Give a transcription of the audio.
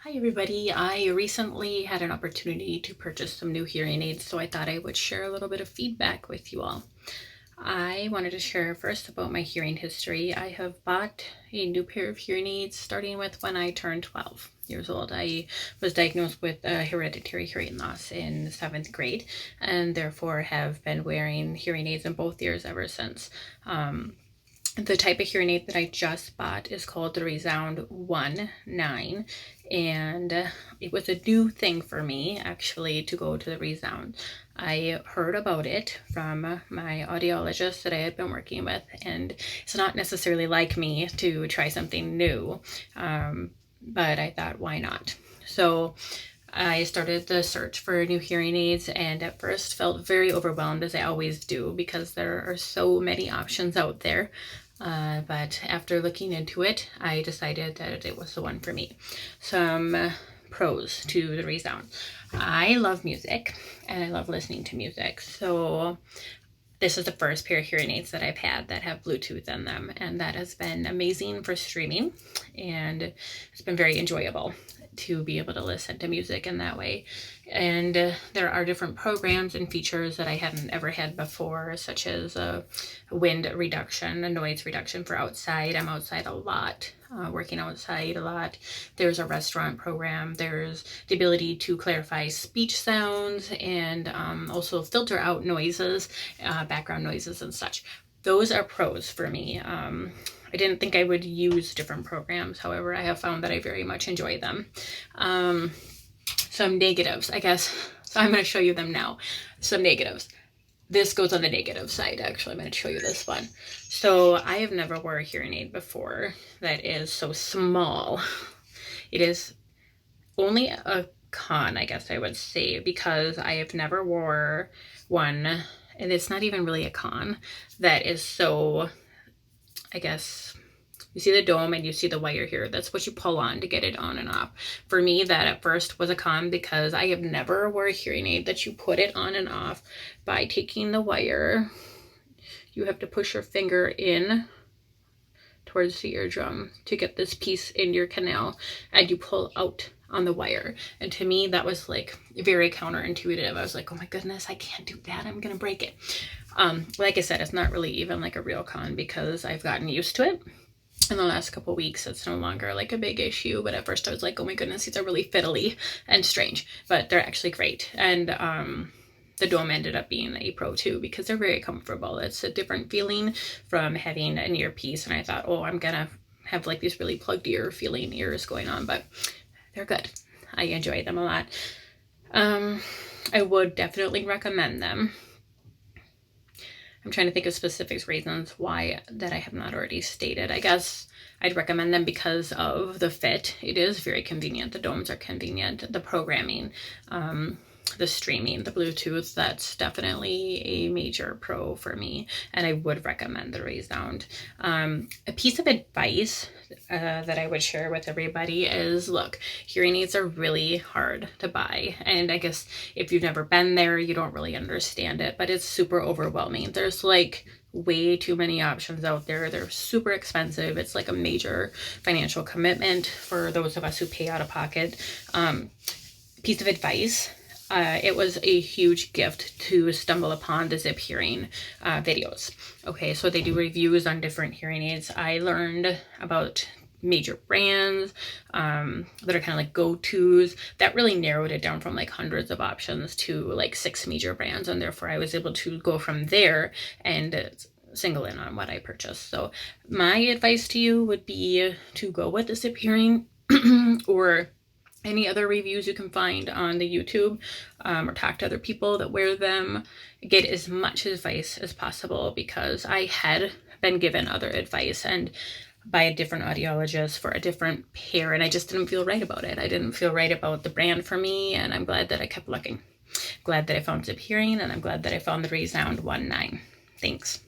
Hi everybody, I recently had an opportunity to purchase some new hearing aids, so I thought I would share a little bit of feedback with you all. I wanted to share first about my hearing history. I have bought a new pair of hearing aids starting with when I turned 12 years old. I was diagnosed with hereditary hearing loss in 7th grade and therefore have been wearing hearing aids in both ears ever since. The type of hearing aid that I just bought is called the ReSound 1.9, and it was a new thing for me actually to go to the ReSound. I heard about it from my audiologist that I had been working with, and it's not necessarily like me to try something new, but I thought, why not? So I started the search for new hearing aids and at first felt very overwhelmed, as I always do, because there are so many options out there. But after looking into it, I decided that it was the one for me. Some pros to the ReSound. I love music and I love listening to music. So this is the first pair of hearing aids that I've had that have Bluetooth in them, and that has been amazing for streaming, and it's been very enjoyable to be able to listen to music in that way. And there are different programs and features that I hadn't ever had before, such as a wind reduction, a noise reduction for outside. I'm outside a lot, working outside a lot. There's a restaurant program. There's the ability to clarify speech sounds and also filter out noises, background noises and such. Those are pros for me. I didn't think I would use different programs. However, I have found that I very much enjoy them. Some negatives, I guess. So I'm going to show you them now. Some negatives. This goes on the negative side, actually. I'm going to show you this one. So I have never wore a hearing aid before that is so small. It is only a con, I guess I would say, because I have never wore one, and it's not even really a con, that is so, I guess, you see the dome and you see the wire here. That's what you pull on to get it on and off. For me, that at first was a con because I have never wore a hearing aid that you put it on and off by taking the wire. You have to push your finger in towards the eardrum to get this piece in your canal, and you pull out on the wire. And to me, that was like very counterintuitive. I was like, oh my goodness, I can't do that. I'm gonna break it. Like I said, it's not really even like a real con because I've gotten used to it. In the last couple weeks, it's no longer like a big issue, but at first I was like, oh my goodness, these are really fiddly and strange, but they're actually great. And the dome ended up being a pro too because they're very comfortable. It's a different feeling from having an earpiece, and I thought, oh, I'm gonna have like these really plugged ear feeling ears going on, but they're good. I enjoy them a lot. I would definitely recommend them. I'm trying to think of specific reasons why that I have not already stated. I guess I'd recommend them because of the fit. It is very convenient. The domes are convenient. The programming, the streaming, the Bluetooth, that's definitely a major pro for me. And I would recommend the ReSound. A piece of advice that I would share with everybody is, look, hearing aids are really hard to buy. And I guess if you've never been there, you don't really understand it, but it's super overwhelming. There's like way too many options out there. They're super expensive. It's like a major financial commitment for those of us who pay out of pocket. Piece of advice. It was a huge gift to stumble upon the Zip Hearing videos. Okay, so they do reviews on different hearing aids. I learned about major brands that are kind of like go-tos. That really narrowed it down from like hundreds of options to like 6 major brands, and therefore I was able to go from there and single in on what I purchased. So my advice to you would be to go with the Zip Hearing or any other reviews you can find on the YouTube, or talk to other people that wear them. Get as much advice as possible because I had been given other advice and by a different audiologist for a different pair, and I just didn't feel right about it. I didn't feel right about the brand for me, and I'm glad that I kept looking. Glad that I found Zip Hearing, and I'm glad that I found the ReSound 1.9. Thanks.